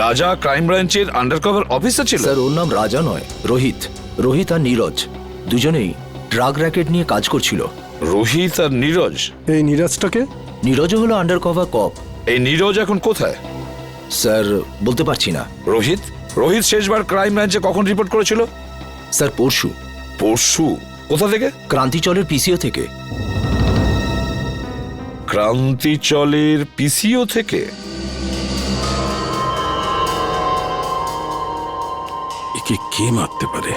রাজা ক্রাইম ব্রাঞ্চের undercover officer ছিল? স্যার ওর নাম রাজা নয়, রোহিত। রোহিত আর নীরজ দুজনেই ড্রাগ র্যাকেট নিয়ে কাজ করছিল। রোহিত আর নীরজ? এই নীরজটাকে? নীরজও হলো আন্ডারকভার কপ। এই নীরজ এখন কোথায়? স্যার বলতে পারছি না। রোহিত রোহিত শেষবার ক্রাইম ব্রাঞ্চে কখন রিপোর্ট করেছিল? স্যার পরশু। পরশু? কোথা থেকে? ক্রান্তিচলের পিসিও থেকে। ক্রান্তিচলের পিসিও থেকে? একে কে মারতে পারে?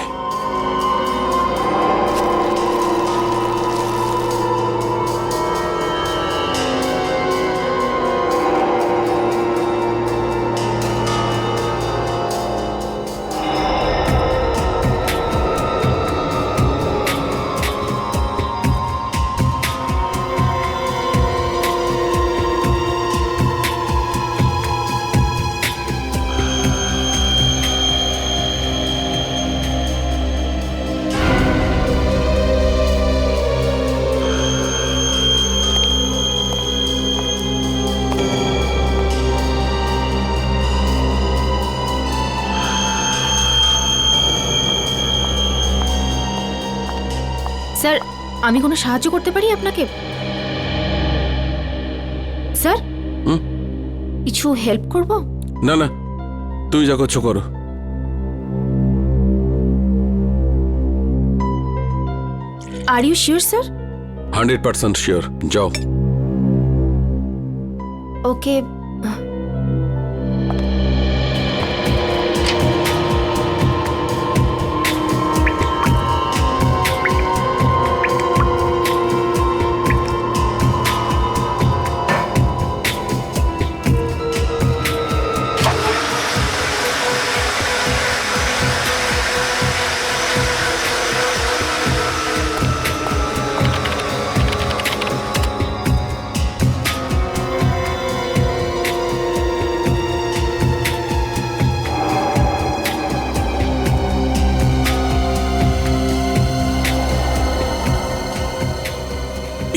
স্যার আমি কোনো সাহায্য করতে পারি আপনাকে? স্যার কিছু হেল্প করব? না না, তুই যা করছো করো। Are you sure sir? 100% sure. যাও। ওকে।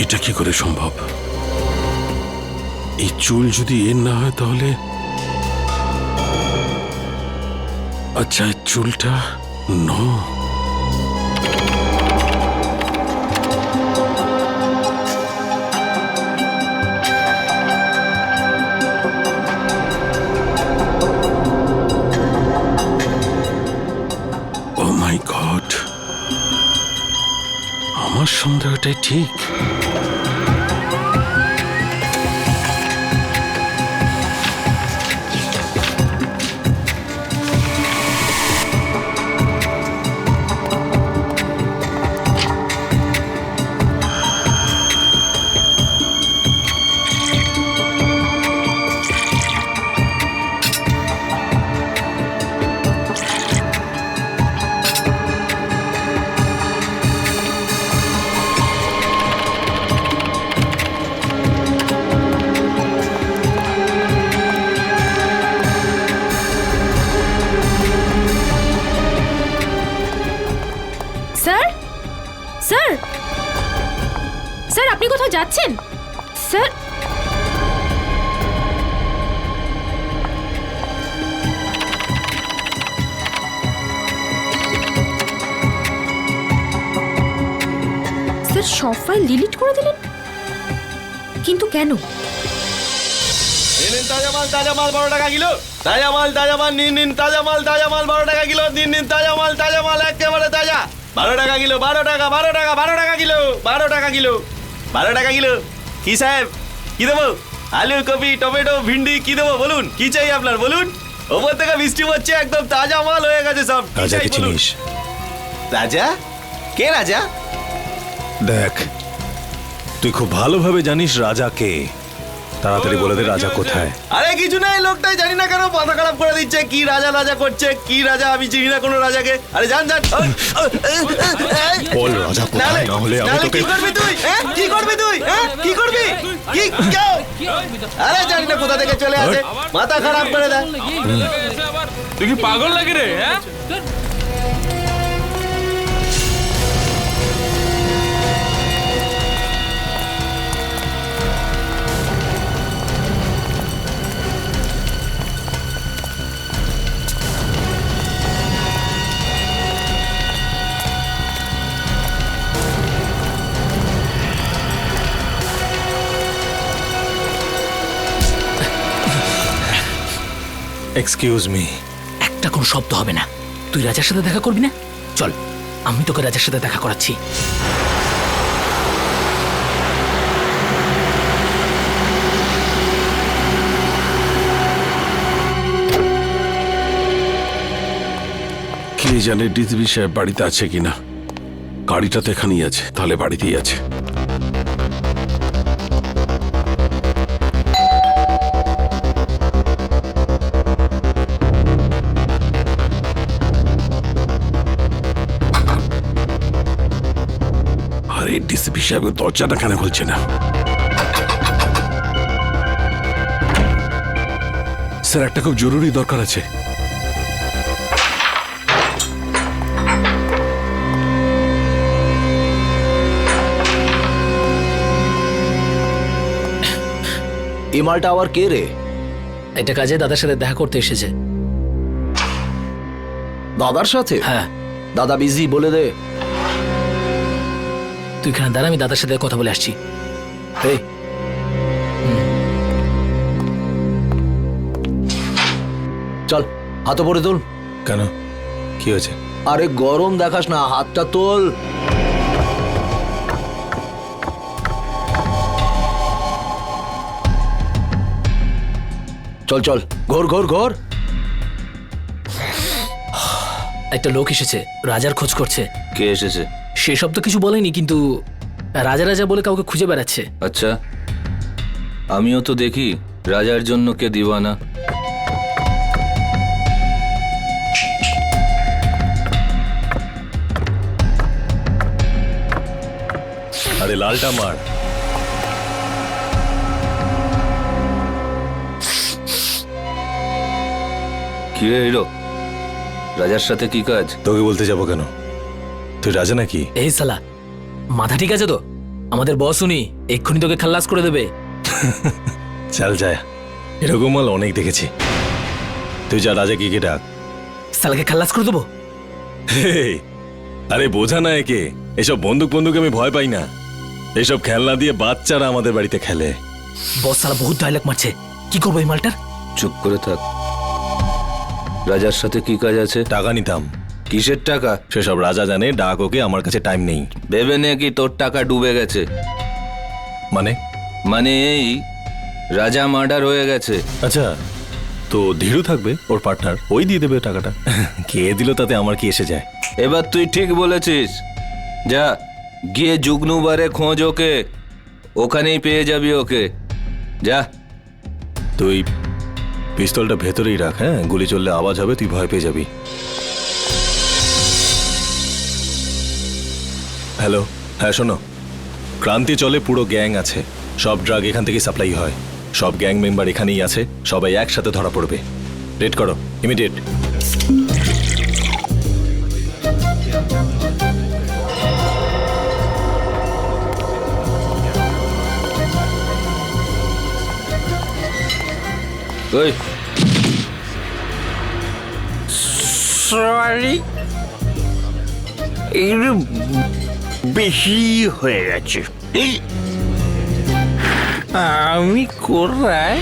এটা কি করে সম্ভব? এই চুল যদি এর না হয় তাহলে আচ্ছা, এই চুলটা নো। ও মাই গড, আমার সন্দেহটাই ঠিক। স্যার স্যার স্যার আপনি কোথাও যাচ্ছেন? স্যার স্যার সব ফাইল ডিলিট করে দিলেন, কিন্তু কেন? ताजा माल 12 টাকা কিলো। ताजा माल নিন ताजा माल 12 টাকা কিলো। নিন ताजा माल একেবারে তাজা। 12 টাকা কিলো, 12 টাকা কিলো, 12 টাকা কিলো, 12 টাকা কিলো। কি সাহেব কি দেবো? আলু, কপি, টমেটো, ভিন্ডি কি দেবো বলুন? কি চাই আপনার বলুন? ওপর থেকে বৃষ্টি হচ্ছে, একদম তাজা মাল হয়ে গেছে সব। রাজাকে চিনিস? রাজা? কে রাজা? দেখ, তুই খুব ভালোভাবে জানিস রাজা কে। তাড়াতাড়ি বলে দে রাজা কোথায়। আরে কিছু না, এই লোকটাই জানি না কেন মাথা খারাপ করে দিচ্ছে। কি রাজা রাজা করছে, কি রাজা? আমি চিনি না কোনো রাজাকে। আরে জান বল রাজা কোথায়, না হলে আমি তোকে। কি করবি তুই? কি করবি তুই? কি করবি? কি কেউ? আরে জানি না কোথা থেকে চলে আসে, মাথা খারাপ করে দেয়। তুই কি পাগল লাগে রে? Excuse me. একটা কোনো শব্দ হবে না। তুই রাজার সাথে দেখা করবি না? চল, আমি তোকে রাজার সাথে দেখা করাচ্ছি। কে জানে ডিসবি সাহেব বাড়িতে আছে কিনা। গাড়িটা তো এখানেই আছে, তাহলে বাড়িতেই আছে। আরে ডিসিপি সাহেব দরজাটা কেন খুলছে না? স্যার, একটা খুব জরুরি দরকার আছে। এই মালটা আবার কে রে? এটা কাজে দাদার সাথে দেখা করতে এসেছে। দাদার সাথে? হ্যাঁ। দাদা বিজি, বলে দে। তুই এখানে দাঁড়া, আমি দাদার সাথে কথা বলে আসছি। এই, চল, হাত পরে তোল। কেন, কি হয়েছে? আরে গরম দেখাস না, হাতটা তোল। চল চল, ঘোর ঘোর ঘোর। একটা লোক এসেছে, রাজার খোঁজ করছে। কে এসেছে? সেসব তো কিছু বলেনি, কিন্তু রাজা রাজা বলে কাউকে খুঁজে বেড়াচ্ছে। আচ্ছা, আমিও তো দেখি রাজার জন্য কে দিওয়ানা। আরে লালটা মার। কি রে হিরো, রাজার সাথে কি কাজ? তোকে বলতে যাবো কেন? তুই রাজা নাকি? এই সালা, মাথা ঠিক আছে তো? আমাদের বস উনি, এক্ষুনি তোকে খাল্লাস করে দেবে। চল যায়, এরকম মাল অনেক দেখেছি। তুই যা, রাজা কি ডাক। সালাকে খাল্লাস করে দেবো। হেই, আরে বোঝা না একে, এসব বন্দুক বন্দুক আমি ভয় পাই না। এসব খেলনা দিয়ে বাচ্চারা আমাদের বাড়িতে খেলে। বস সালা বহুত ডায়লগ মারছে, কি করবো এই মালটার? চুপ করে থাক। রাজার সাথে কি কাজ আছে? টাকা নিতাম। কিসের টাকা? সেসব রাজা জানে, ডাক ওকে, আমার কাছে টাইম নেই। ভেবে নে কি তোর টাকা ডুবে গেছে? মানে? মানে এই, রাজা মার্ডার হয়ে গেছে। আচ্ছা, তো ধীরু থাকবে, ওর পার্টনার, ওই দিয়ে দেবে টাকাটা। কে দিল তাতে আমার কি এসে যায়? এবার তুই ঠিক বলেছিস। যা গিয়ে জুগনুবারে খোঁজ ওকে, ওখানেই পেয়ে যাবি ওকে। যা। তুই পিস্তলটা ভেতরেই রাখ, হ্যাঁ? গুলি চললে আওয়াজ হবে, তুই ভয় পেয়ে যাবি। হ্যালো, হ্যাঁ শোনো, ক্রান্তি চলে পুরো গ্যাং আছে, সব ড্রাগ এখান থেকে সাপ্লাই হয়, সব গ্যাং মেম্বার এখানেই আছে, সবাই একসাথে ধরা পড়বে। রেড করো, ইমিডিয়েট। ওই সরি, একটু বেশি হয়ে গেছে। আমি কোথায়?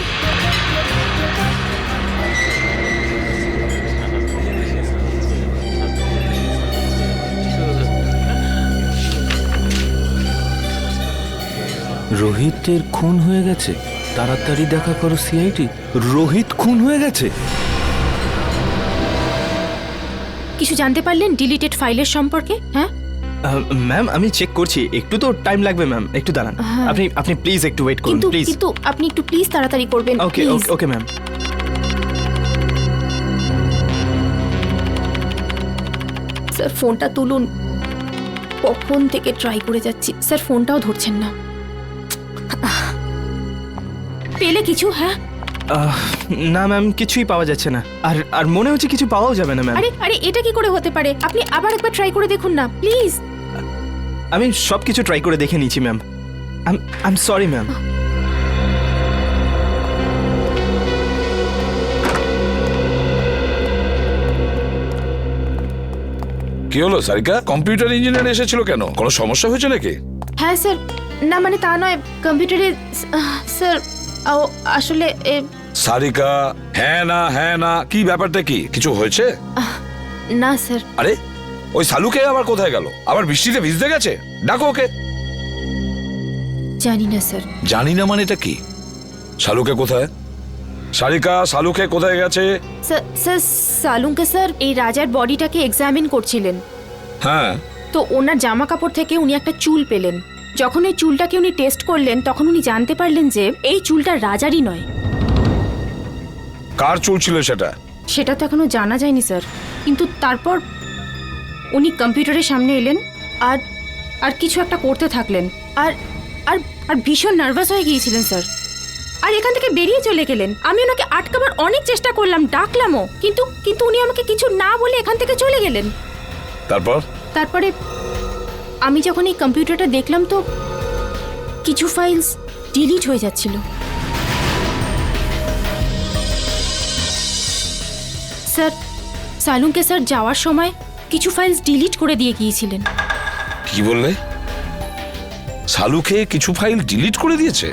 রোহিতের খুন হয়ে গেছে। তাড়াতাড়ি দেখা করো সিআইডি। রোহিত খুন হয়ে গেছে। কিছু জানতে পারলেন ডিলিটেড ফাইলের সম্পর্কে? হ্যাঁ ম্যাম, আমি চেক করছি, একটু তো টাইম লাগবে ম্যাম, একটু দাঁড়ান। হ্যাঁ। আপনি প্লিজ একটু ওয়েট করুন, কিন্তু প্লিজ। কিন্তু আপনি একটু প্লিজ তাড়াতাড়ি করবেন। ওকে please। Okay ma'am. স্যার ফোনটা তুলুন, কখন থেকে ট্রাই করে যাচ্ছি, স্যার ফোনটাও ধরছেন না। পেলে কিছু? হ্যাঁ না ম্যাম, কিছুই পাওয়া যাচ্ছে না, আর মনে হচ্ছে কিছু পাওয়াও যাবে না ম্যাম। আরে আরে এটা কি করে হতে পারে? আপনি আবার একবার ট্রাই করে দেখুন না প্লিজ। আমি সব কিছু ট্রাই করে দেখে নিয়েছি ma'am. I am sorry ma'am. কি হলো সারিকা? কম্পিউটার ইঞ্জিনিয়ার এসেছিল কেন? কোনো সমস্যা হয়েছে নাকি? হ্যাঁ স্যার, না মানে তা নয়, কম্পিউটারে স্যার আসলে সারিকা, হ্যাঁ না কি ব্যাপারটা কি? কিছু হয়েছে? না স্যার। আরে ওই সালুকে আবার কোথায় গেল? আবার বৃষ্টিতে ভিজতে গেছে? ডাকো ওকে। জানি না স্যার। জানি না মানে এটা কি? শালুকে কোথায়? সারিকা, শালুকে কোথায় গেছে? স্যার সালুকে স্যার এই রাজার বডিটাকে এক্সামিন করছিলেন, হ্যাঁ তো ওনার জামা কাপড় থেকে উনি একটা চুল পেলেন। যখন এই চুলটাকে উনি টেস্ট করলেন তখন উনি জানতে পারলেন যে এই চুলটা রাজারই নয়। কার চুল ছিল সেটা? সেটা তো এখনো জানা যায়নি স্যার, কিন্তু তারপর উনি কম্পিউটারের সামনে এলেন আর আর কিছু একটা করতে থাকলেন আর আর আর ভীষণ নার্ভাস হয়ে গিয়েছিলেন স্যার, আর এখান থেকে বেরিয়ে চলে গেলেন। আমি ওনাকে আটকাবার অনেক চেষ্টা করলাম, ডাকলামও, কিন্তু কিন্তু উনি আমাকে কিছু না বলে এখান থেকে চলে গেলেন। তারপরে আমি যখন এই কম্পিউটারটা দেখলাম তো কিছু ফাইলস ডিলিট হয়ে যাচ্ছিল। স্যার সালুকে স্যার যাওয়ার সময় কিছু ফাইলস ডিলিট করে দিয়ে গিয়েছিলেন। কি বললে? শালুকে কিছু ফাইল ডিলিট করে দিয়েছে?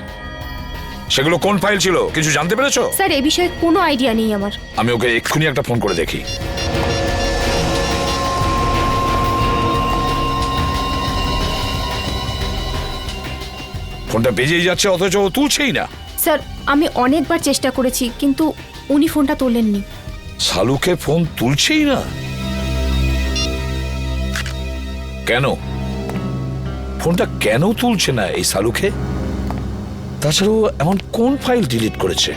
সেগুলো কোন ফাইল ছিল কিছু জানতে পেরেছো? স্যার এ বিষয়ে কোনো আইডিয়া নেই আমার। আমি ওকে এক্ষুনি একটা ফোন করে দেখি। ফোনটা বেজেই যাচ্ছে অথচ ও তুলছেই না। স্যার আমি অনেকবার চেষ্টা করেছি কিন্তু উনি ফোনটা তোলেননি। শালুকে ফোন তুলছেই না কেন? ফোনটা কেন তুলছে না এই শালুকে? তাছাড়াও এমন কোন ফাইল ডিলিট করেছে?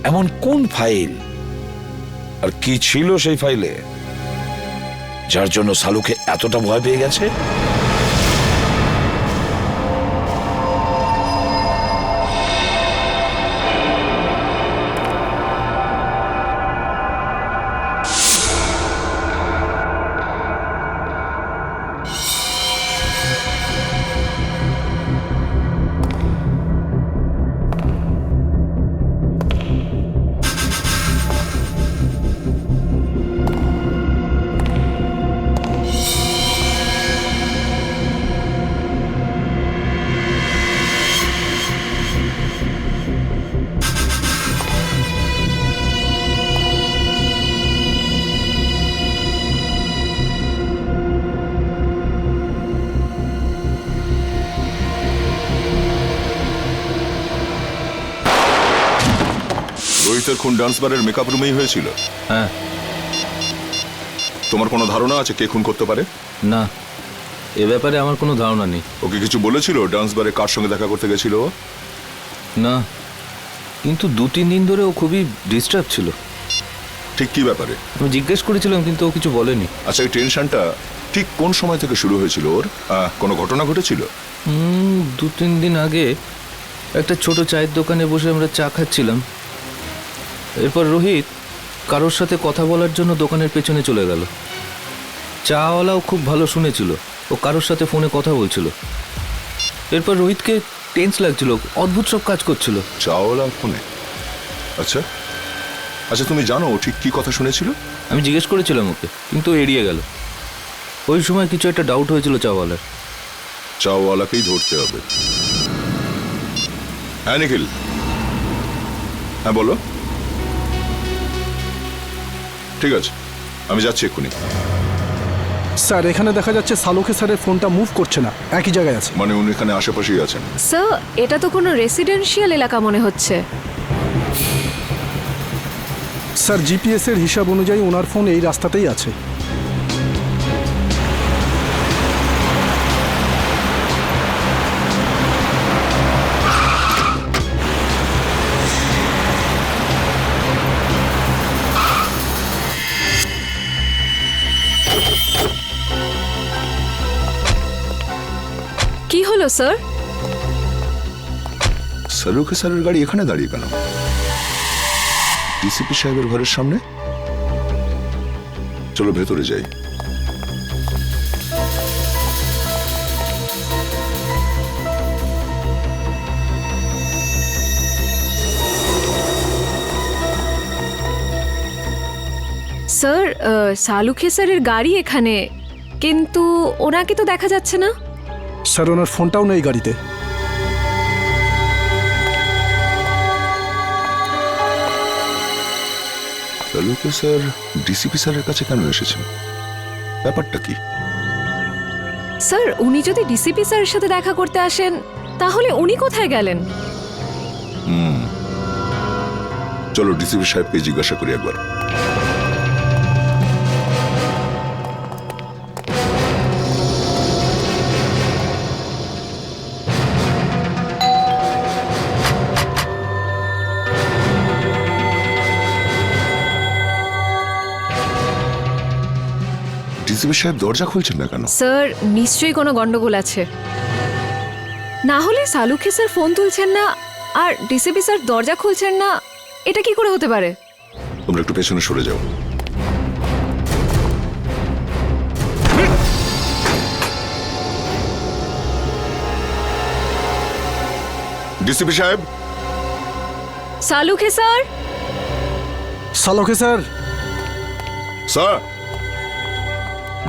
এমন কোন ফাইল? আর কি ছিল সেই ফাইলে যার জন্য শালুকে এতটা ভয় পেয়ে গেছে? রোহিতের খুন ডান্স বারের মেকআপ রুমেই হয়েছিল? হ্যাঁ। তোমার কোনো ধারণা আছে কে খুন করতে পারে? না, এ ব্যাপারে আমার কোনো ধারণা নেই। ওকে কিছু বলেছিল ডান্স বারে কার সঙ্গে দেখা করতে গেছিল ও? না, কিন্তু 2-3 দিন ধরে ও খুবই ডিস্টার্ব ছিল। ঠিক কি ব্যাপারে? আমি জিজ্ঞেস করেছিলাম কিন্তু ও কিছু বলেনি। আচ্ছা, এই টেনশনটা ঠিক কোন সময় থেকে শুরু হয়েছিল ওর? কোনো ঘটনা ঘটেছিল? 2-3 দিন আগে একটা ছোট চায়ের দোকানে বসে আমরা চা খাচ্ছিলাম। এরপর রোহিত কারোর সাথে কথা বলার জন্য দোকানের পেছনে চলে গেল। চাওয়ালাও খুব ভালো শুনেছিল, ও কারোর সাথে ফোনে কথা বলছিল। এরপর রোহিতকে টেন্স লাগছিল, অদ্ভুত সব কাজ করছিল। চাওয়ালা ফোনে? আচ্ছা আচ্ছা, তুমি জানো ও ঠিক কি কথা শুনেছিল? আমি জিজ্ঞেস করেছিলাম ওকে, কিন্তু এড়িয়ে গেল। ওই সময় কিছু একটা ডাউট হয়েছিল চাওয়ালার। চাওয়ালাকেই ধরতে হবে। হ্যাঁ নিখিল, হ্যাঁ বলো। ঠিক আছে, আমি যাচ্ছি এক্ষুনি। স্যার এখানে দেখা যাচ্ছে সালুকে স্যারের ফোনটা মুভ করছে না, একই জায়গায় আছে। মানে উনি এখানে আশেপাশেই আছেন? স্যার এটা তো কোনো রেসিডেন্সিয়াল এলাকা মনে হচ্ছে। স্যার জিপিএস এর হিসাব অনুযায়ী ওনার ফোন এই রাস্তাতেই আছে। কি হলো স্যার? সালুকে স্যারের গাড়ি এখানে দাঁড়িয়ে কেন? ডিসিপি সাহেবের ঘরের সামনে? চলো ভেতরে যাই। স্যার সালুকে স্যারের গাড়ি এখানে, কিন্তু ওনাকে তো দেখা যাচ্ছে না। স্যার ওনার ফোনটাও নেই গাড়িতে। সালুকে স্যার ডিসিপি স্যারের কাছে কেন এসেছেন? ব্যাপারটা কি? স্যার উনি যদি ডিসিপি স্যারের সাথে দেখা করতে আসেন তাহলে উনি কোথায় গেলেন? চলো ডিসিপি সাহেবকে জিজ্ঞাসা করি একবার। ডিসিপি সাহেব দরজা খুলছেন না কেন? স্যার নিশ্চয়ই কোনো গন্ডগোল আছে, না হলে সালুখে স্যার ফোন তুলছেন না আর ডিসিপি স্যার দরজা খুলছেন না, এটা কি করে হতে পারে? তোমরা একটু পেছনে সরে যাও। ডিসিপি সাহেব। Salunkhe sir. Salunkhe sir. Sir.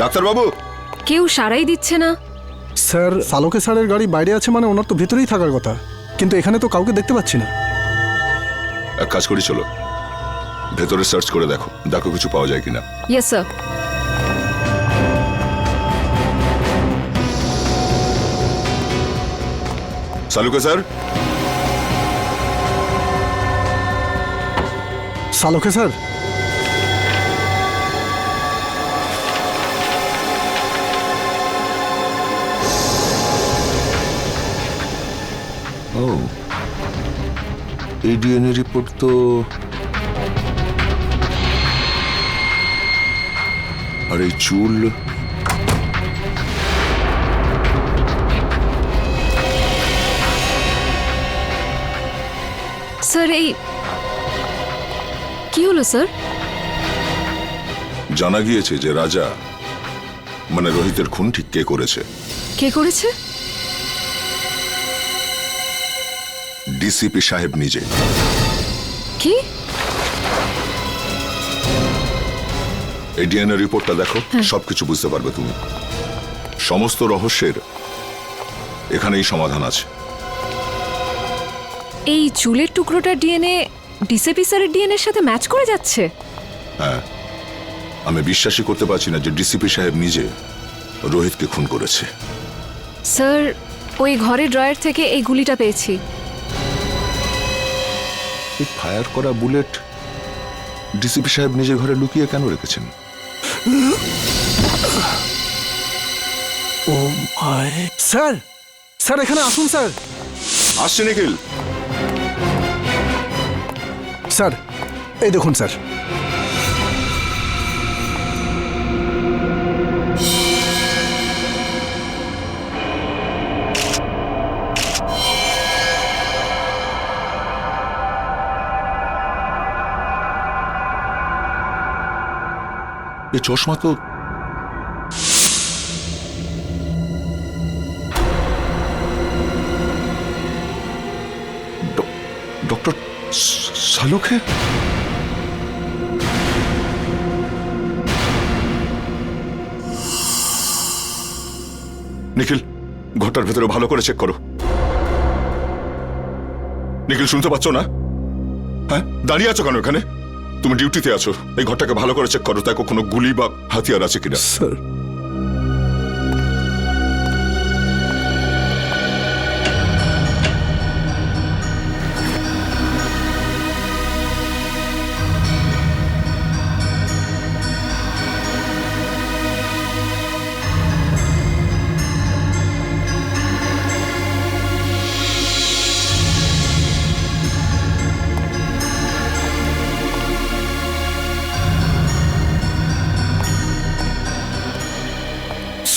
Doctor বাবু। কেউ সারাই দিচ্ছে না। স্যার সালুখে স্যারের গাড়ি বাইরে আছে মানে ওনার তো ভেতরেই থাকার কথা, কিন্তু এখানে তো কাউকে দেখতে পাচ্ছি না। এক কাজ করি, চলো ভেতরে সার্চ করে দেখো, দেখো কিছু পাওয়া যায় কিনা। Yes sir. Salunkhe sir. Salunkhe sir. ও, এই ডিএনএ রিপোর্ট তো আর এই চুল, স্যার এই কি হলো স্যার? জানা গিয়েছে যে রাজা মানে রোহিতের খুন ঠিক কে করেছে। কে করেছে? ডিসিপি সাহেব নিজে। কি? এই ডিএনএ রিপোর্টটা দেখো, সবকিছু বুঝতে পারবে তুমি। সমস্ত রহস্যের এখানেই সমাধান আছে। এই চুলের টুকরোটার ডিএনএ ডিসিপি স্যারের ডিএনএর সাথে ম্যাচ করে যাচ্ছে? হ্যাঁ, আমি বিশ্বাসই করতে পারছি না যে ডিসিপি সাহেব নিজে রোহিতকে খুন করেছে। স্যার ওই ঘরের ড্রয়ার থেকে এই গুলিটা পেয়েছি। এই ফায়ার করা বুলেট ডিসিপি সাহেব নিজের ঘরে লুকিয়ে কেন রেখেছেন? ও মাই। স্যার, স্যার এখানে আসুন স্যার। আসছে নিখিল। স্যার এই দেখুন স্যার। এই চশমা তো ডক্টর সালুখে। নিখিল, ঘরটার ভেতরে ভালো করে চেক করো। নিখিল, শুনতে পাচ্ছ না? হ্যাঁ, দাঁড়িয়ে আছো কেন এখানে? তুমি ডিউটিতে আছো, এই ঘরটাকে ভালো করে চেক করো, তাই কোনো গুলি বা হাতিয়ার আছে কিনা। স্যার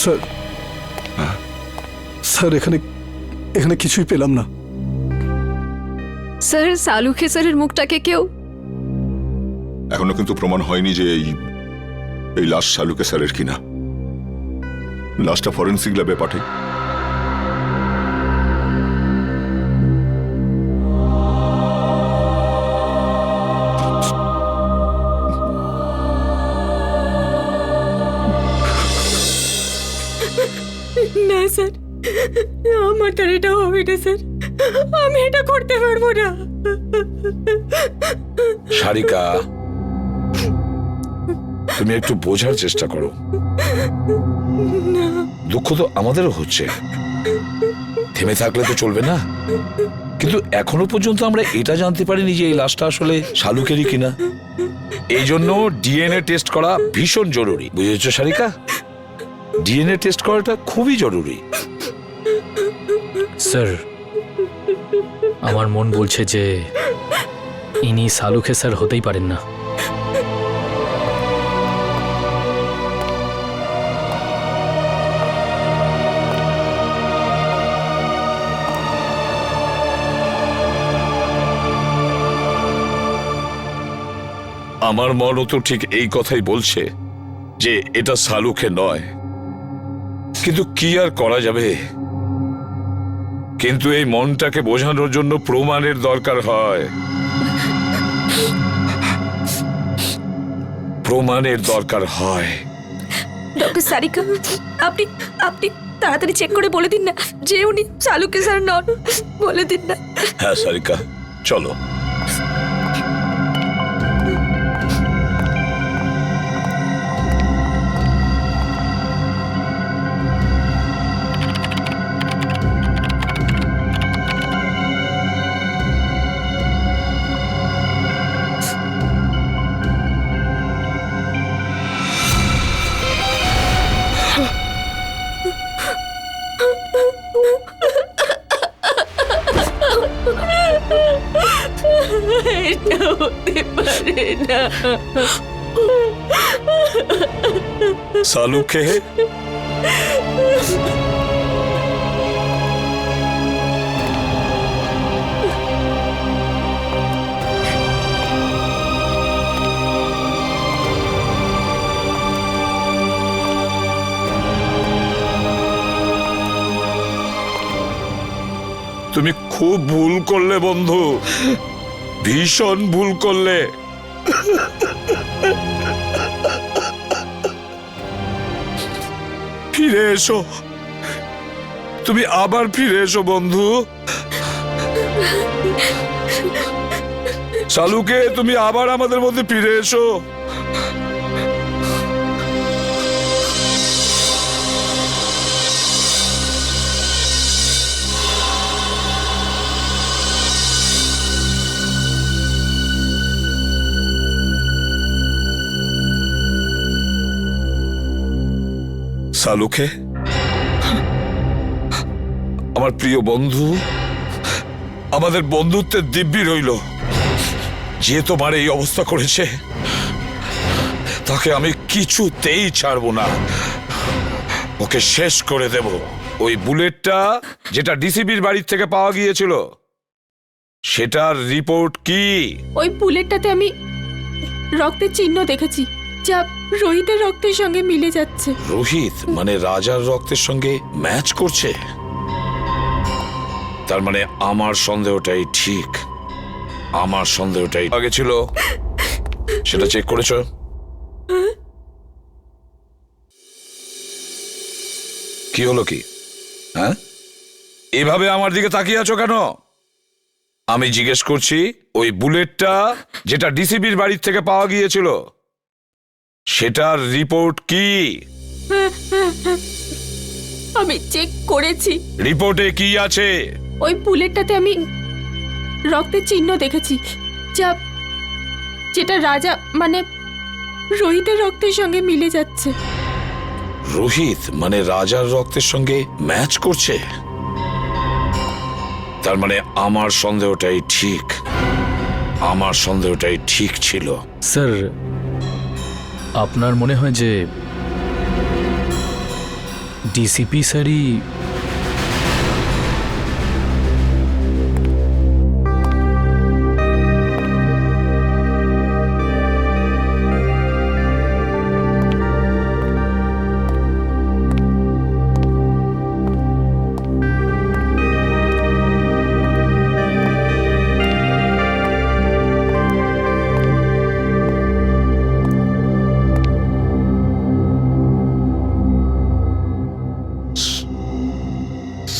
স্যার, স্যার এখানে এখানে কিছুই পেলাম না। স্যার সালুখে স্যারের মুখটাকে কেউ। এখনো কিন্তু প্রমাণ হয়নি যে এই লাশ সালুকে স্যারের কিনা। লাশটা ফরেন্সিক ল্যাবে পাঠাই। না স্যার, আমার তো এটা হবে না স্যার, আমি এটা করতে পারবো না। সারিকা, তুমি একটু বোঝার চেষ্টা করো। দুঃখ তো আমাদেরও হচ্ছে, থেমে থাকলে তো চলবে না। কিন্তু এখনো পর্যন্ত আমরা এটা জানতে পারিনি যে এই লাশটা আসলে শালুকেরই কিনা। এই জন্য ডিএনএ টেস্ট করা ভীষণ জরুরি, বুঝেছো সারিকা? ডিএনএ টেস্ট করাটা খুবই জরুরি। স্যার, আমার মন বলছে যে ইনি সালুখে স্যার হতেই পারেন না। আমার মনও তো ঠিক এই কথাই বলছে যে এটা শালুকে নয়, কিন্তু কি আর করা যাবে। কিন্তু এই মনটাকে বোঝানোর জন্য প্রমাণের দরকার হয়, প্রমাণের দরকার হয়। ডক্টর সারিকা, আপনি আপনি তাড়াতাড়ি চেক করে বলে দিন না যে উনি শালুকে স্যার নন। বলে দিন না। হ্যাঁ সারিকা, চলো। এটা হতে পারে না। শালুকে তুমি খুব ভুল করলে বন্ধু, ভীষণ ভুল করলে। ফিরে এসো, তুমি আবার ফিরে এসো বন্ধু। শালুকে, তুমি আবার আমাদের মধ্যে ফিরে এসো। শালুকে, আমার প্রিয় বন্ধু, আমাদের বন্ধুত্বের দিব্যি রইল। যে তোমার এই অবস্থা করেছে তাকে আমি কিছুতেই ছাড়বো না, ওকে শেষ করে দেব। ওই বুলেটটা যেটা ডিসিপির বাড়ির থেকে পাওয়া গিয়েছিল, সেটার রিপোর্ট কি? ওই বুলেটটাতে আমি রক্তের চিহ্ন দেখেছি, যা রোহিতের রক্তের সঙ্গে মিলে যাচ্ছে। রোহিত মানে রাজার রক্তের সঙ্গে ম্যাচ করছে? তার মানে আমার সন্দেহটাই ঠিক, আমার সন্দেহটাই আগে ছিল। সেটা চেক করেছো? কি হলো কি? হ্যাঁ, এভাবে আমার দিকে তাকিয়ে আছো কেন? আমি জিজ্ঞেস করছি, ওই বুলেটটা যেটা ডিসিপির বাড়ির থেকে পাওয়া গিয়েছিল, সেটার রিপোর্ট কি? আমি চেক করেছি। রিপোর্টে কি আছে? ওই বুলেটটাতে আমি রক্তের চিহ্ন দেখেছি, যেটা রাজা মানে রোহিতের রক্তের সঙ্গে মিলে যাচ্ছে। রোহিত মানে রাজার রক্তের সঙ্গে ম্যাচ করছে? তার মানে আমার সন্দেহটাই ঠিক, আমার সন্দেহটাই ঠিক ছিল। স্যার, আপনার মনে হয় যে ডিসিপি স্যারই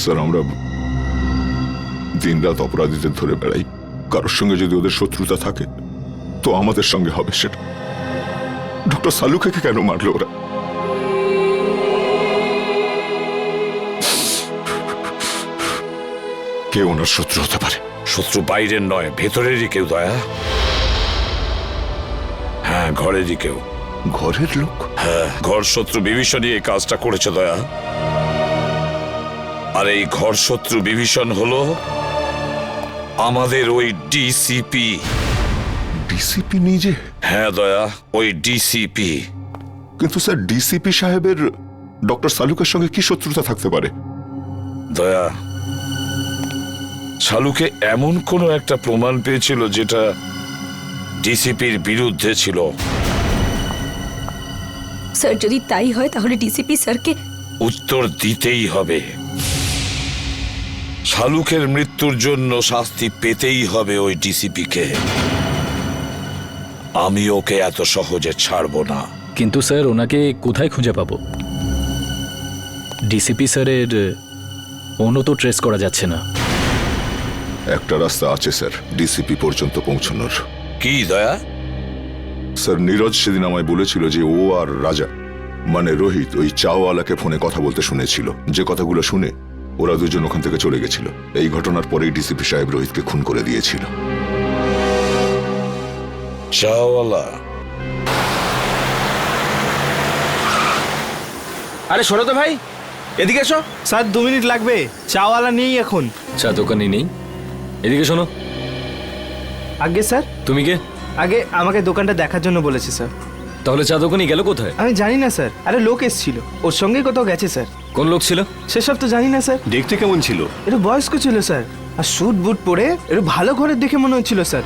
স্যার, আমরা দিনরাত অপরাধীদের ধরে বেড়াই। কারোর সঙ্গে যদি ওদের শত্রুতা থাকে তো আমাদের সঙ্গে হবে সেটা। ডক্টর সালুখেকে কেন মারলো ওরা? কে ওনার শত্রু হতে পারে? শত্রু বাইরের নয়, ভেতরেরই কেউ দয়া। হ্যাঁ, ঘরেরই কেউ। ঘরের লোক? হ্যাঁ, ঘর শত্রু বিভীষণই এই কাজটা করেছে দয়া। আর এই ঘর শত্রু বিভীষণ হলো আমাদের ওই ডিসিপি। ডিসিপি নিজে? হ্যাঁ দয়া, ওই ডিসিপি। কিন্তু স্যার, ডিসিপি সাহেবের ডক্টর সালুকের সঙ্গে কি শত্রুতা থাকতে পারে? দয়া, শালুকে এমন কোনো একটা প্রমাণ পেয়েছিল যেটা ডিসিপির বিরুদ্ধে ছিল। স্যার, যদি তাই হয় তাহলে ডিসিপি স্যারকে উত্তর দিতেই হবে। শালুকের মৃত্যুর জন্য শাস্তি পেতেই হবে ওই ডিসিপিকে। আমি ওকে এত সহজে ছাড়বো না। কিন্তু স্যার, ওনাকে কোথায় খুঁজে পাবো? ডিসিপি স্যারের ফোনও তো ট্রেস করা যাচ্ছে না। একটা রাস্তা আছে স্যার ডিসিপি পর্যন্ত পৌঁছানোর। কি দয়া? স্যার, নীরজ সেদিন আমায় বলেছিল যে ও আর রাজা মানে রোহিত ওই চাওয়ালাকে ফোনে কথা বলতে শুনেছিল। যে কথাগুলো শুনে ওরা দুজন ওখান থেকে চলে গেছিল। এই ঘটনার পরেই ডিসিপি সাহেব রোহিতকে খুন করে দিয়েছিল। চাওয়ালা? আরে শোনো তো ভাই, এদিকে এসো। স্যার 2 মিনিট লাগবে, চাওয়ালা নেই এখন। চা দোকানে নেই? এদিকে শোনো। আগে স্যার। তুমি কে? আগে আমাকে দোকানটা দেখার জন্য বলেছে স্যার। তাহলে চা দোকানে গেল কোথায়? আমি জানি না স্যার। আরে লোক এসেছিল, ওর সঙ্গে কোথাও গেছে স্যার। কোন লোক ছিল? সেসব তো জানি না স্যার। দেখতে কেমন ছিল? একটু বয়স্ক ছিল স্যার, আর স্যুট বুট পরে একটু ভালো ঘরের দেখে মনে হচ্ছিল স্যার।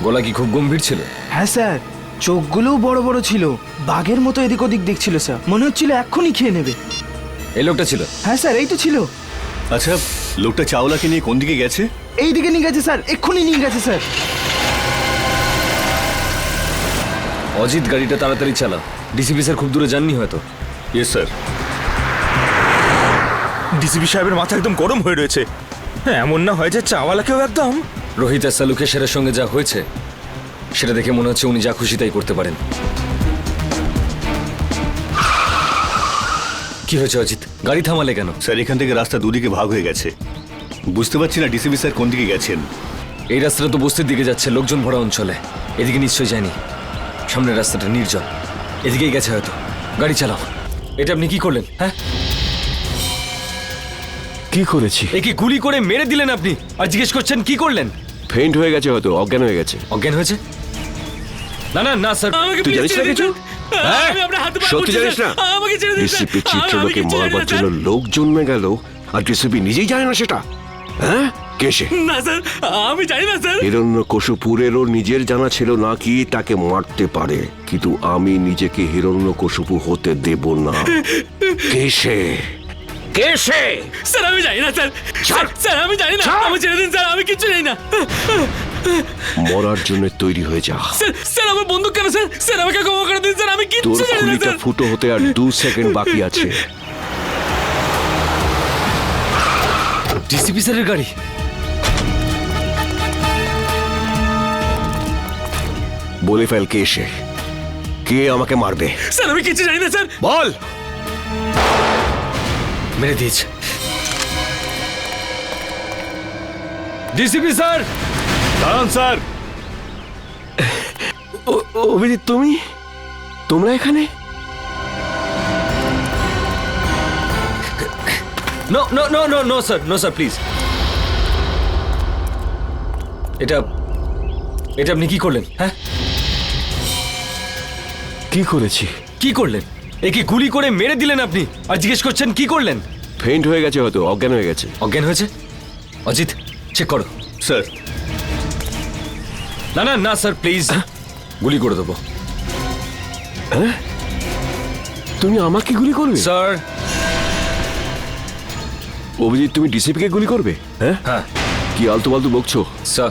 গলা কি খুব গম্ভীর ছিল? হ্যাঁ স্যার, চোখগুলোও বড় বড় ছিল, বাঘের মতো এদিক ওদিক দেখছিল স্যার। মনে হচ্ছিল এক্ষুনি খেয়ে নেবে। এই লোকটা ছিল? হ্যাঁ স্যার, এই তো ছিল। আচ্ছা, লোকটা চাওলাকে নিয়ে কোন দিকে গেছে? এই দিকে নিয়ে গেছে স্যার, এক্ষুনি নিয়ে গেছে স্যার। অজিত, গাড়িটা তাড়াতাড়ি চালা। ডিসিপি স্যার খুব দূরে যাননি হয়তো। Yes sir. ডিসিপি সাহেবের মাথা একদম গরম হয়ে রয়েছে। এমন না হয় যে চাওয়ালাকেও একদম। রোহিত আর সালুকের স্যারের সঙ্গে যা হয়েছে সেটা দেখে মনে হচ্ছে উনি যা খুশি তাই করতে পারেন। কি হয়েছে অজিত? গাড়ি থামালে কেন? স্যার, এখান থেকে রাস্তা দুদিকে ভাগ হয়ে গেছে। বুঝতে পারছি না ডিসিপি স্যার কোন দিকে গেছেন। এই রাস্তাটা তো বস্তির দিকে যাচ্ছে, লোকজন ভরা অঞ্চলে। এদিকে নিশ্চয়ই যায়নি। সামনের রাস্তাটা নির্জন, এদিকেই গেছে হয়তো। গাড়ি চালাও। এটা আপনি কি করলেন? হ্যাঁ, কি করেছি? এ কি গুলি করে মেরে দিলেন আপনি? আর জিজ্ঞেস করছেন কি করলেন? ফেইন্ট হয়ে গেছে হয়তো, অজ্ঞান হয়ে গেছে। অজ্ঞান হয়েছে? না না না স্যার। তুই জানিস না কিছু? হ্যাঁ? সত্যি জানিস না? ডিসিপি চিত্রলোকে মারবার জন্য লোক জন্মে গেল আর ডিসিপি নিজেই জানে না সেটা? হ্যাঁ, কে সে? না স্যার, আমি জানি না স্যার। হিরণ্যকশিপুরেরও নিজের জানা ছিল না কি তাকে মারতে পারে, কিন্তু আমি নিজেকে হিরণ্যকশিপু হতে দেব না। কে সে? কে সে? স্যার আমি জানি না স্যার। স্যার আমি জানি না, আমি ছেড়ে দিন স্যার, আমি কিচ্ছু জানি না। মরার জন্য তৈরি হয়ে যা। স্যার স্যার আমার বন্দুক কেন স্যার? স্যার আমাকে ক্ষমা করে দিন স্যার, আমি তোর কিচ্ছু জানি না খুলিটা স্যার। ফুটো হতে আর 2 সেকেন্ড বাকি আছে। ডিসিপি স্যারের গাড়ি। বলে ফেল কে সে, কে আমাকে মারবে। স্যার আমি কিচ্ছু জানি না স্যার। বল। মেরে দিয়েছে। ডিসিপি স্যার দাঁড়ান স্যার। অভিজিৎ, তোমরা এখানে? No no no no no sir, no sir please. এটা আপনি কি করলেন? হ্যাঁ, কি করেছি? কি করলেন? একে গুলি করে মেরে দিলেন আপনি, আর জিজ্ঞেস করছেন কি করলেন? ফেইন্ট হয়ে গেছে হয়তো, অজ্ঞান হয়ে গেছে। অজ্ঞান হয়েছে? অজিত চেক করো। স্যার। না না না স্যার প্লিজ, গুলি করে দেবো। হ্যাঁ, তুমি আমাকে গুলি করবে? স্যার। অভিজিৎ, তুমি ডিসিপিকে গুলি করবে? হ্যাঁ হ্যাঁ। কি আলতু ফালতু বকছো? স্যার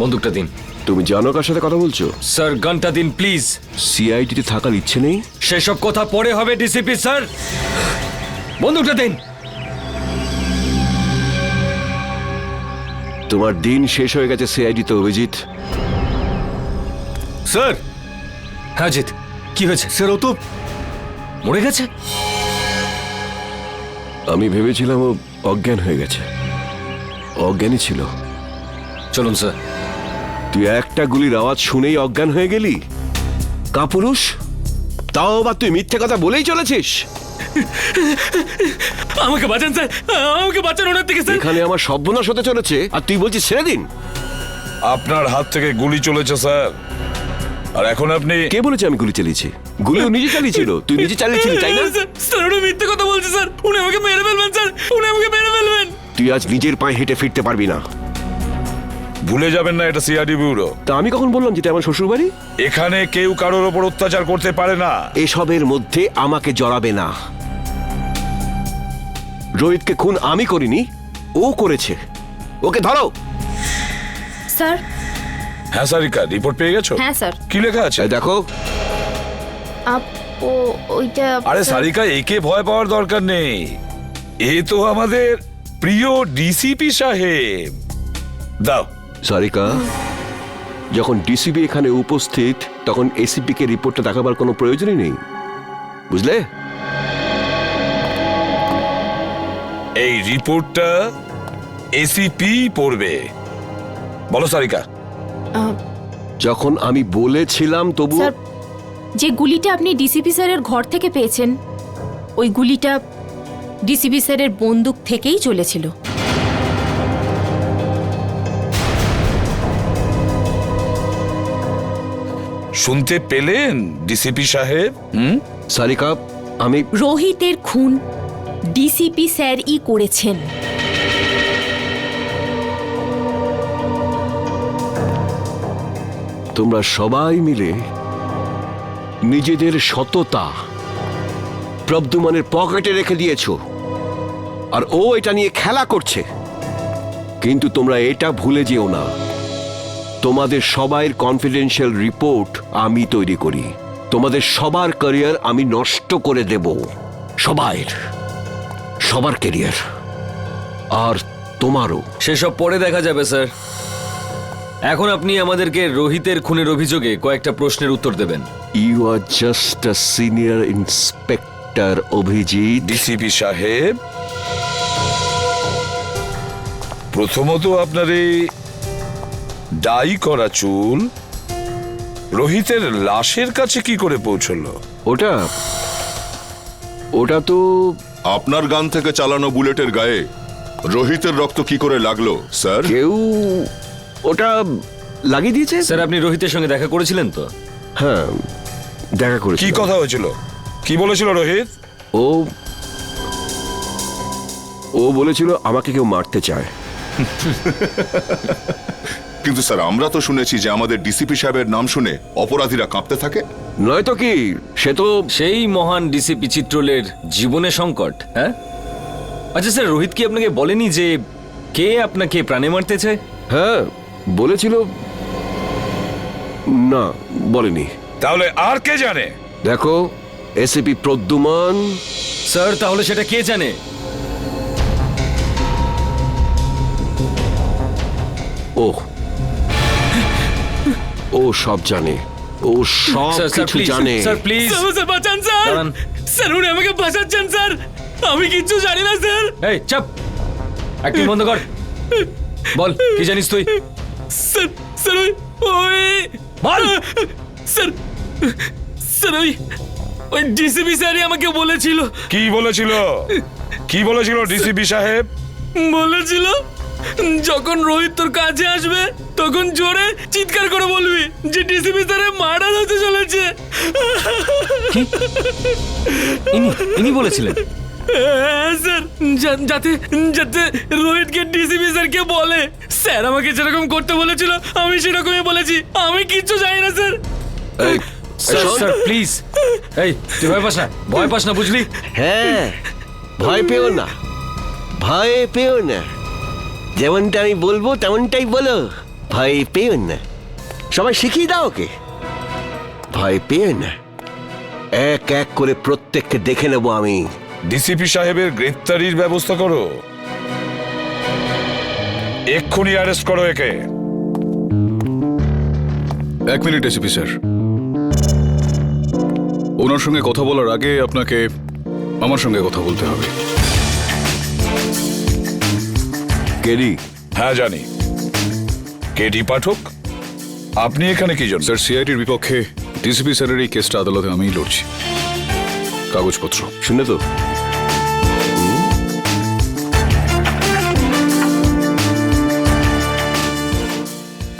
বন্দুকটা দিন। তুমি জানো কার সাথে কথা বলছো? স্যার গানটা দিন প্লিজ। সিআইডিতে থাকার ইচ্ছে নেই? সেসব কথা পরে হবে ডিসিপি স্যার, বন্দুকটা দিন। তোমার দিন শেষ হয়ে গেছে সিআইডিতে অভিজিৎ। স্যার। হ্যাঁ জিৎ, কি হয়েছে? স্যার ও তো মরে গেছে। আমি ভেবেছিলাম ও অজ্ঞান হয়ে গেছে। অজ্ঞানই ছিল। চলুন স্যার। তুই একটা গুলির আওয়াজ শুনেই অজ্ঞান হয়ে গেলি? কাপুরুষ, তাও আবার তুই মিথ্যে কথা বলেই চলেছিস। আমাকে বাঁচান স্যার, আমাকে বাঁচান ওনার থেকে স্যার। এখানে আমার সর্বনাশ হতে চলেছে আর তুই বলছিস ছেড়ে দিন। আপনার হাত থেকে গুলি চলেছে স্যার, আর এখন আপনি। কে বলেছে আমি গুলি চালিয়েছি? গুলিও নিজে চালিয়েছিল। তুই নিজে চালিয়েছিলি, তাই না? স্যার উনি মিথ্যে কথা বলছে স্যার, উনি আমাকে মেরে ফেলবেন স্যার, উনি আমাকে মেরে ফেলবেন। তুই আজ নিজের পায়ে হেঁটে ফিরতে পারবি না। ভুলে যাবেন না এটা সিআইডি ব্যুরো। তা আমি কখন বললাম যেটা আমার শ্বশুর বাড়ি? এখানে কেউ কারোর ওপর অত্যাচার করতে পারে না। এসবের মধ্যে আমাকে জড়াবে না। রোহিতকে খুন আমি করিনি, ও করেছে। ওকে ধরো। স্যার। হ্যাঁ সারিকা, রিপোর্ট পেয়ে গেছো? হ্যাঁ স্যার। কি লেখা আছে দেখো। ওইটা আরে সারিকা, একে ভয় পাওয়ার দরকার নেই। এ তো আমাদের প্রিয় ডিসিপি সাহেব। দাও। সারিকা, যখন ডিসিপি এখানে উপস্থিত তখন এসিপি কে রিপোর্টটা দেখাবার কোনো প্রয়োজনই নেই, বুঝলে? এই রিপোর্টটা এসিপি পড়বে। বলো সারিকা। যখন আমি বলেছিলাম তবু। স্যার, যে গুলিটা আপনি ডিসিপি স্যারের ঘর থেকে পেয়েছেন, ওই গুলিটা ডিসিপি স্যারের বন্দুক থেকেই চলেছিল। শুনতে পেলেন ডিসিপি সাহেব? সারিকা, আমি। রোহিতের খুন ডিসিপি স্যারই করেছেন। তোমরা সবাই মিলে নিজেদের সততা প্রদ্যুম্নের পকেটে রেখে দিয়েছো, আর ও এটা নিয়ে খেলা করছে। কিন্তু তোমরা এটা ভুলে যেও না, তোমাদের সবার কনফিডেন্সিয়াল রিপোর্ট আমি তৈরি করি। তোমাদের সবার ক্যারিয়ার আমি নষ্ট করে দেব। সবার ক্যারিয়ার, আর তোমারও। সেসব পরে দেখা যাবে স্যার। এখন আপনি আমাদেরকে রোহিতের খুনের অভিযোগে কয়েকটা প্রশ্নের উত্তর দেবেন। You are just a senior inspector Abhijit. DCP সাহেব, প্রথমত আপনার এই ডাই করা চুল রোহিতের লাশের কাছে কি করে পৌঁছলো? ওটা তো আপনার গান থেকে চালানো বুলেটের গায়ে রোহিতের রক্ত কি করে লাগলো স্যার? কেউ ওটা লাগিয়ে দিয়েছে। স্যার আপনি রোহিতের সঙ্গে দেখা করেছিলেন তো? হ্যাঁ, দেখা করেছি। কি কথা হয়েছিল? কি বলেছিল রোহিত? ও বলেছিল আমাকে কেউ মারতে চায়। কিন্তু স্যার, আমরা তো শুনেছি যে আমাদের ডিসিপি সাহেবের নাম শুনে অপরাধীরা কাঁপতে থাকে। নয়তো কি, সে তো সেই মহান ডিসিপি চিত্রলের জীবনে সংকট। হ্যাঁ, আচ্ছা স্যার, রোহিত কি আপনাকে বলেনি যে কে আপনাকে প্রাণে মারতে চায়? হ্যাঁ বলেছিল। না, বলেনি। তাহলে আর কে জানে? দেখো, এসিপি প্রদ্যুম্ন। স্যার তাহলে সেটা কে জানে? ও সব জানে। ও সব কিছু জানে। স্যার প্লিজ, স্যার বাঁচান স্যার। স্যার উনি আমাকে বাঁচাচ্ছেন স্যার, আমি কিচ্ছু জানি না স্যার। এই চাপ, অ্যাক্টিং বন্ধ কর। বল কি জানিস তুই? স্যার স্যার ওই বল। স্যার স্যার ওই ডিসিপি স্যারই আমাকে বলেছিল। কি বলেছিল? কি বলেছিল ডিসিপি সাহেব? বলেছিল যখন রোহিত তোর কাছে আসবে তখন জোরে চিৎকার করে বলবি যে ডিসিপি স্যারের মার্ডার হতে চলেছে। ইনি বলেছিলেন? স্যার, যাতে যাতে রোহিতকে ডিসিপি স্যারকে বলে। স্যার আমাকে যেরকম করতে বলেছিল আমি সেরকমই বলেছি, আমি কিচ্ছু জানি না স্যার। স্যার প্লিজ, এই তুই ভয় পাস না, ভয় পাস না, বুঝলি? হ্যাঁ, ভয় পেও না, ভয় পেও না। যেমনটা আমি বলবো তেমনটাই বলো। ভয় পেও না। সবাই শিখিয়ে দাও ওকে। ভয় পেও না। এক এক করে প্রত্যেককে দেখে নেবো আমি। ডিসিপি সাহেবের গ্রেফতারির ব্যবস্থা করো। এক্ষুনি অ্যারেস্ট করো একে। এক মিনিট এসিপি স্যার, ওনার সঙ্গে কথা বলার আগে আপনাকে আমার সঙ্গে কথা বলতে হবে। কেডি? হ্যাঁ জানি। কেডি পাঠক, আপনি এখানে কি জন্য? স্যার, সিআইডির বিপক্ষে ডিসিপি স্যারের এই কেসটা আদালতে আমিই লড়ছি। কাগজপত্র শুনে তো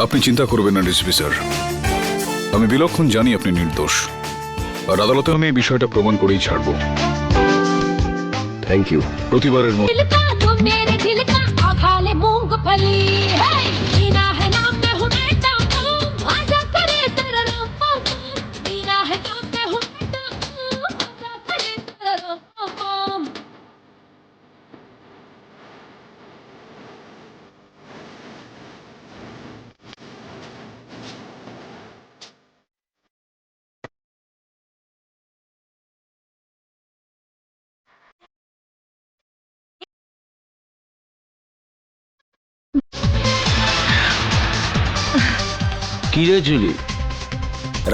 আপনি চিন্তা করবেন না ডিসিপি স্যার, আমি বিলক্ষণ জানি আপনি নির্দোষ, আর আদালতে আমি এই বিষয়টা প্রমাণ করেই ছাড়ব। Thank you. প্রতিবারের মতো কি রে জুলি,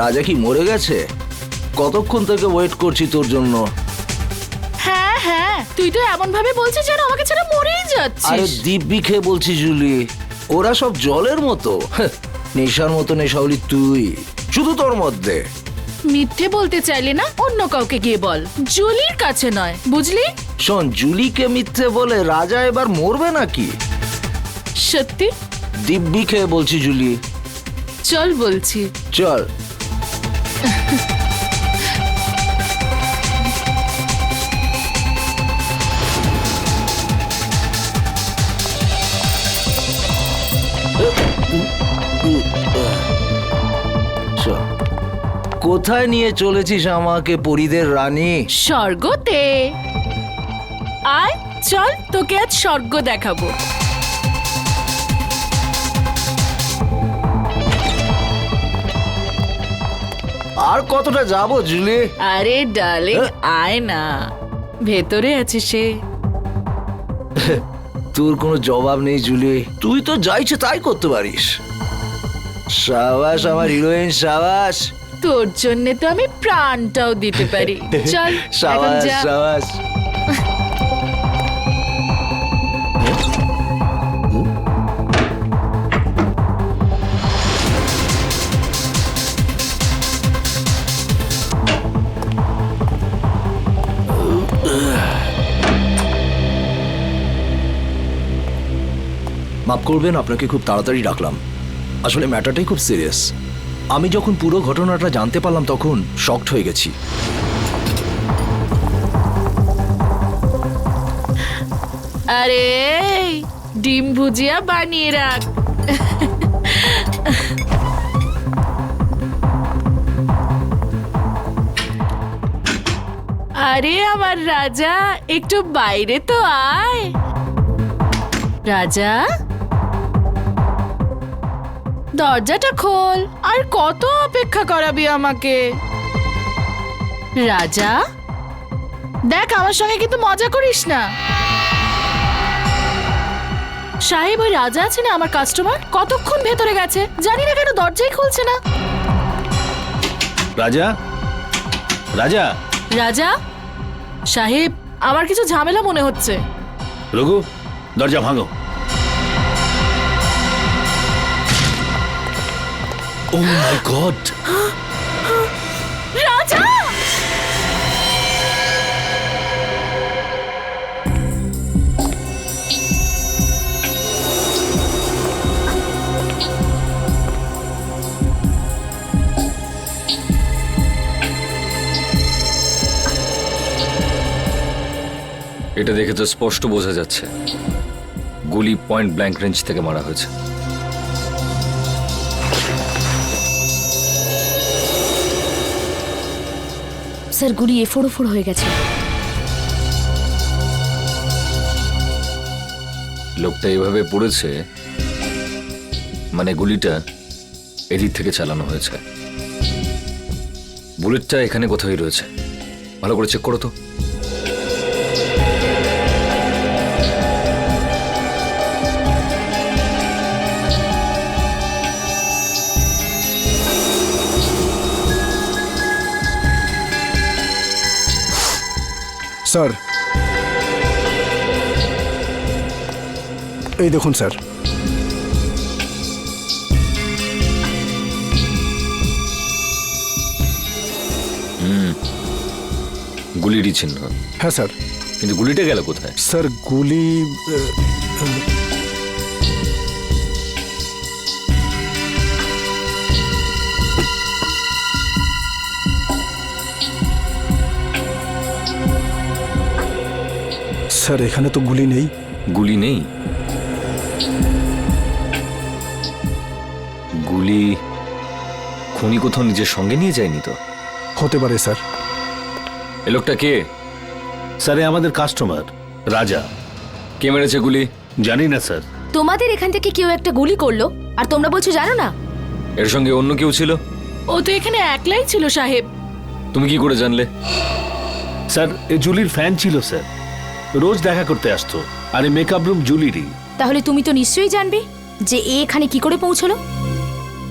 রাজা কি মরে গেছে? কতক্ষণ থেকে ওয়েট করছি তোর জন্য। হ্যাঁ হ্যাঁ, তুই তো এমন ভাবে বলছিস যেন আমাকে ছেড়ে মরেই আরে যাচ্ছিস। দিব্যি খেয়ে বলছি জুলি, ওরা সব জলের মতো, নেশার মতো নেশাওলি তুই, শুধু তোর মধ্যে। মিথ্যে বলতে চাইলে না অন্য কাউকে গিয়ে বল, জুলির কাছে নয়, বুঝলি? শোন, জুলিকে মিথ্যে বলে রাজা এবার মরবে নাকি? সত্যি দিব্যি খেয়ে বলছি জুলি। চল বলছি। চল। কোথায় নিয়ে চলেছিস আমাকে, পরীদের রানী? স্বর্গতে। আয় চল, তোকে আজ স্বর্গ দেখাবো। আর কতটা যাবো জুলি? আরে ডার্লিং, আয় না, ভেতরে আছে সে। তোর কোনো জবাব নেই জুলি, তুই তো যা ইচ্ছে তাই করতে পারিস। সাবাস আমার হিরোইন, সাবাস। তোর জন্য তো আমি প্রাণটাও দিতে পারি। চল এখন সাবাস যা। সাবাস। মাফ করবেন, আপনাকে খুব তাড়াতাড়ি ডাকলাম। আসলে ম্যাটারটাই খুব সিরিয়াস। আমি যখন পুরো ঘটনাটা জানতে পারলাম তখন শকড হয়ে গেছি। আরে ডিম ভুজিয়া বানিয়ে রাখ। আরে আমার রাজা, একটু বাইরে তো আয়। রাজা, দরজাটা খোল। আর কত অপেক্ষা করাবি আমাকে? রাজা দেখ, আমার সঙ্গে কিন্তু মজা করিস না। সাহেব, ওই রাজা আছে না আমার কাস্টমার, কতক্ষণ ভেতরে গেছে, জানি না কেন দরজাই খুলছে না। রাজা, রাজা, রাজা সাহেব, আমার কিছু ঝামেলা মনে হচ্ছে। রঘু, দরজা ভাঙো। Oh my God! রাজা! এটা দেখে তো স্পষ্ট বোঝা যাচ্ছে গুলি পয়েন্ট ব্ল্যাঙ্ক রেঞ্জ থেকে মারা হয়েছে। স্যার, গুলি এফোড় হয়ে গেছে। লোকটা এভাবে পড়েছে মানে গুলিটা এদিক থেকে চালানো হয়েছে। বুলেটটা এখানে কোথায় রয়েছে, ভালো করে চেক করো তো। স্যার, এই দেখুন স্যার। গুলিরই চিহ্ন। হ্যাঁ স্যার। কিন্তু গুলিটা গেল কোথায়? স্যার গুলি স্যার এখানে তো গুলি নেই। গুলি নেই? গুলি খুনি কোথাও নিজের সঙ্গে নিয়ে যায়নি তো? হতে পারে স্যার। এ লোকটা কে? স্যার এ আমাদের কাস্টমার রাজা। কে মেরেছে গুলি? জানি না স্যার। তোমাদের এখান থেকে কেউ একটা গুলি করলো আর তোমরা বলছো জানো না? এর সঙ্গে অন্য কেউ ছিল? ও তো এখানে একলাই ছিল সাহেব। তুমি কি করে জানলে? স্যার এ জুলির ফ্যান ছিল স্যার, রোজ দেখা করতে আসতো। আর এই মেকআপ রুম জুলিরই। তাহলে তুমি তো নিশ্চয়ই জানবে যে এ এখানে কি করে পৌঁছলো।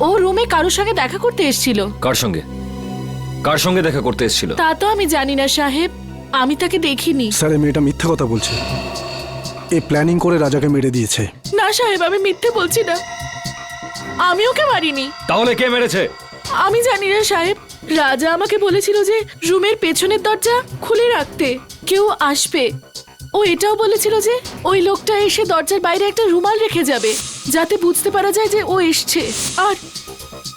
ও রুমে কারোর সঙ্গে দেখা করতে এসেছিল। কার সঙ্গে? কার সঙ্গে দেখা করতে এসেছিল? তা তো আমি জানি না সাহেব, আমি তাকে দেখিনি। স্যার এই মেয়েটা মিথ্যা কথা বলছে। এ প্ল্যানিং করে রাজাকে মেরে দিয়েছে। না সাহেব, আমি মিথ্যে বলছি না, আমি ওকে মারিনি। তাহলে কে মেরেছে? আমি জানি না সাহেব, রাজা আমাকে বলেছিল যে রুমের পেছনের দরজা খুলে রাখতে, কেউ আসবে। ও এটাও বলেছিল যে ওই লোকটা এসে দরজার বাইরে একটা রুমাল রেখে যাবে, যাতে বুঝতে পারা যায় যে ও এসছে। আর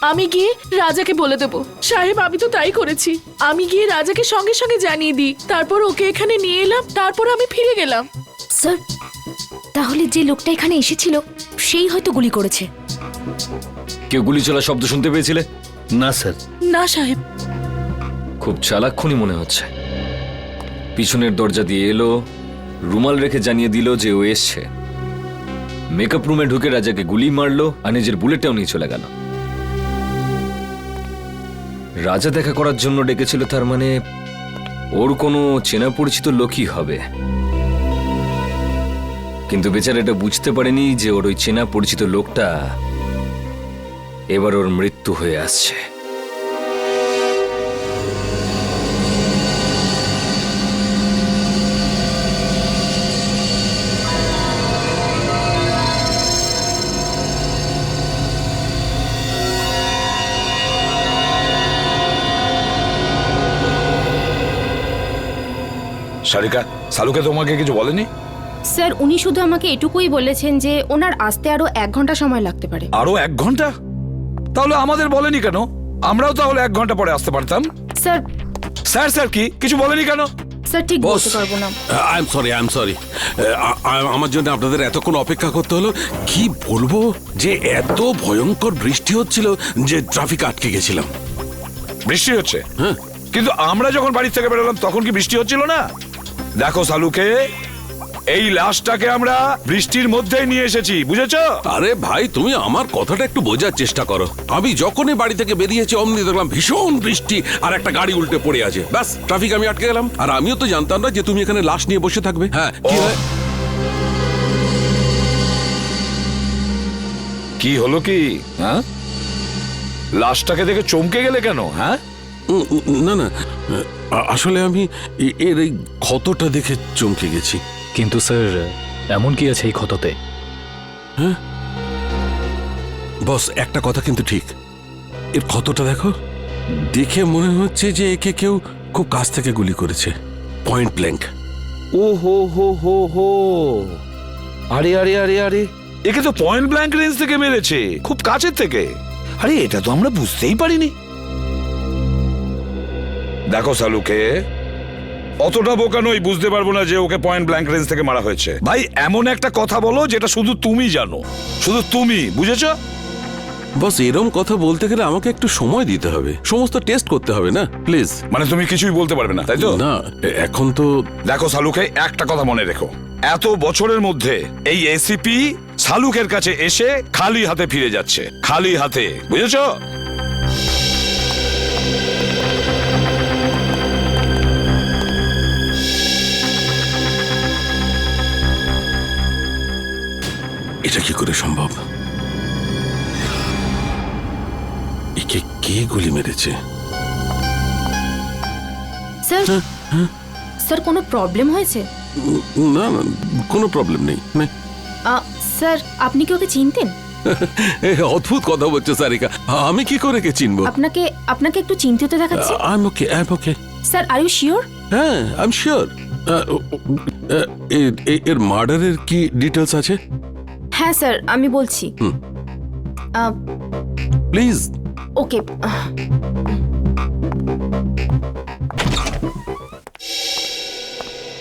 আমি গিয়ে রাজাকে বলে দেবো। সাহেব আমি তো তাই করেছি, আমি গিয়ে রাজাকে সঙ্গে সঙ্গে জানিয়ে দিই, তারপর ওকে এখানে নিয়ে এলাম, তারপর আমি ফিরে গেলাম। স্যার তাহলে যে লোকটা এখানে এসেছিল সেই হয়তো গুলি করেছে। কেউ গুলি চলার শব্দ শুনতে পেয়েছিলে? না স্যার। না সাহেব। খুব চালাক খুনি মনে হচ্ছে। পিছনের দরজা দিয়ে এলো, রুমাল রেখে জানিয়ে দিল যে ও এসছে, মেকআপ রুমে ঢুকে রাজাকে গুলি মারলো আর নিজের বুলেটটাও নিয়ে চলে গেল। রাজা দেখা করার জন্য ডেকেছিল, তার মানে ওর কোনো চেনা পরিচিত লোকই হবে। কিন্তু বেচারা এটা বুঝতে পারেনি যে ওর ওই চেনা পরিচিত লোকটা এবার ওর মৃত্যু হয়ে আসছে। সারিকা, সালুকে তোমাকে কিছু বলেনি? স্যার উনি শুধু আমাকে এটুকুই বলেছেন যে ওনার আসতে আরো 1 ঘন্টা সময় লাগতে পারে। আরো 1 ঘন্টা? তাহলে আমাদের বলেনি কেন? আমরাও তাহলে 1 ঘন্টা পরে আসতে পারতাম। স্যার স্যার স্যার কি কিছু বলেনি কেন? স্যার ঠিক বলতে পারবো না। I am sorry. আমার জন্য আপনাদের এতক্ষণ অপেক্ষা করতে হলো। কি বলবো যে এত ভয়ঙ্কর বৃষ্টি হচ্ছিল যে ট্রাফিক আটকে গেছিলাম। বৃষ্টি হচ্ছে? হ্যাঁ। কিন্তু আমরা যখন বাড়ি থেকে বেরোলাম তখন কি বৃষ্টি হচ্ছিল না? দেখো সালুকে, এই লাশটাকে আমরা বৃষ্টির মধ্যেই নিয়ে এসেছি, বুঝেছো? আরে ভাই তুমি আমার কথাটা একটু বোঝার চেষ্টা করো। আমি যখনই বাড়ি থেকে বেরিয়েছি অমনি দেখলাম ভীষণ বৃষ্টি আর একটা গাড়ি উল্টে পড়ে আছে। ব্যাস ট্রাফিক আমি আটকে গেলাম। আর আমিও তো জানতাম না যে তুমি এখানে লাশ নিয়ে বসে থাকবে। হ্যাঁ কি হয়? কি হলো কি? হ্যাঁ, লাশটাকে দেখে চমকে গেলে কেন? হ্যাঁ না না, আসলে আমি এর এই ক্ষতটা দেখে চমকে গেছি। কিন্তু স্যার এমন কি আছে এই ক্ষততে? হ্যাঁ বস, একটা কথা কিন্তু ঠিক, এর ক্ষতটা দেখো, দেখে মনে হচ্ছে যে একে কেউ খুব কাছ থেকে গুলি করেছে, পয়েন্ট ব্ল্যাঙ্ক। ও হো হো হো হো, আরে আরে আরে আরে, একে তো পয়েন্ট ব্ল্যাঙ্ক রেঞ্জ থেকে মেরেছে, খুব কাছের থেকে। আরে এটা তো আমরা বুঝতেই পারিনি। দেখো সালুকে, অতটা বোকা নই, বুঝতে পারবো না যে ওকে পয়েন্ট ব্ল্যাঙ্ক রেঞ্জ থেকে মারা হয়েছে। ভাই এমন একটা কথা বলো যেটা শুধু তুমি জানো, শুধু তুমি, বুঝেছো? বস এরম কথা বলতে গেলে আমাকে একটু সময় দিতে হবে, সমস্ত টেস্ট করতে হবে না, প্লিজ। মানে তুমি কিছুই বলতে পারবে না, তাই তো? না এখন তো। দেখো সালুকে, একটা কথা মনে রেখো, এত বছরের মধ্যে এই এসিপি সালুকের কাছে এসে খালি হাতে ফিরে যাচ্ছে, খালি হাতে, বুঝেছো? এটা কি করে সম্ভব? একে কে গুলি মেরেছে? স্যার স্যার কোনো প্রবলেম হয়েছে? না না, কোনো প্রবলেম নেই। স্যার আপনি কি ওকে চিনতেন? অদ্ভুত কথা বলছো সারিকা, আমি কি করে কে চিনবো? আপনাকে আপনাকে একটু চিন্তিত দেখাচ্ছে। I am okay. Sir are you sure? হ্যাঁ, আই এম শিওর। এর মার্ডারের কি ডিটেলস আছে? হ্যাঁ স্যার, আমি বলছি। প্লিজ। ওকে।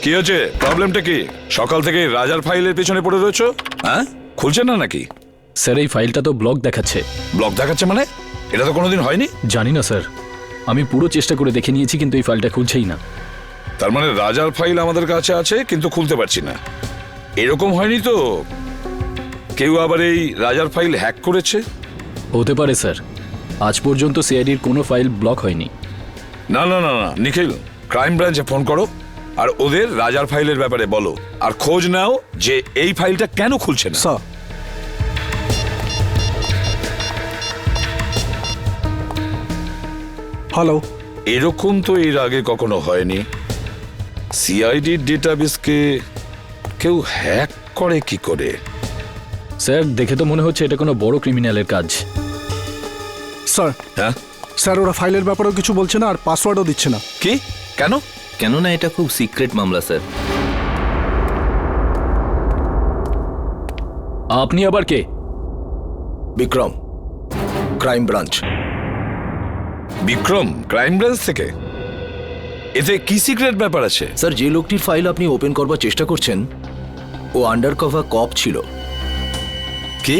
কি হচ্ছে? প্রবলেমটা কি? সকাল থেকে রাজার ফাইলের পেছনে পড়ে রয়েছো? হ্যাঁ, খুলছে না নাকি? স্যার এই ফাইলটা তো ব্লক দেখাচ্ছে। ব্লক দেখাচ্ছে মানে? এটা তো কোনোদিন হয়নি। জানি না স্যার, আমি পুরো চেষ্টা করে দেখে নিয়েছি কিন্তু এই ফাইলটা খুলছেই না। তার মানে রাজার ফাইল আমাদের কাছে আছে কিন্তু খুলতে পারছি না। এরকম হয়নি তো কেউ আবার এই রাজার ফাইল হ্যাক করেছে? হতে পারে স্যার, আজ পর্যন্ত সিআইডির কোনো ফাইল ব্লক হয়নি। না না না না, নিখিল ক্রাইম ব্রাঞ্চে ফোন করো আর ওদের রাজার ফাইলের ব্যাপারে বলো, আর খোঁজ নাও যে এই ফাইলটা কেন খুলছে না। Sir, hello. এরকম তো এর আগে কখনো হয়নি। সিআইডির ডেটাবেসকে কেউ হ্যাক করে কি করে? স্যার দেখে তো মনে হচ্ছে এটা কোনো বড় ক্রিমিনালের কাজ। স্যার, হ্যাঁ স্যার ওরা ফাইলের ব্যাপারেও কিছু বলছে না আর পাসওয়ার্ডও দিচ্ছে না। কি? কেন? কেননা এটা খুব সিক্রেট মামলা স্যার। আপনি আবার কে? Vikram, crime branch. Vikram crime branch থেকে? এতে কি সিক্রেট ব্যাপার আছে? স্যার, যে লোকটির ফাইল আপনি ওপেন করবার চেষ্টা করছেন ও আন্ডার কভার কপ ছিল। কি?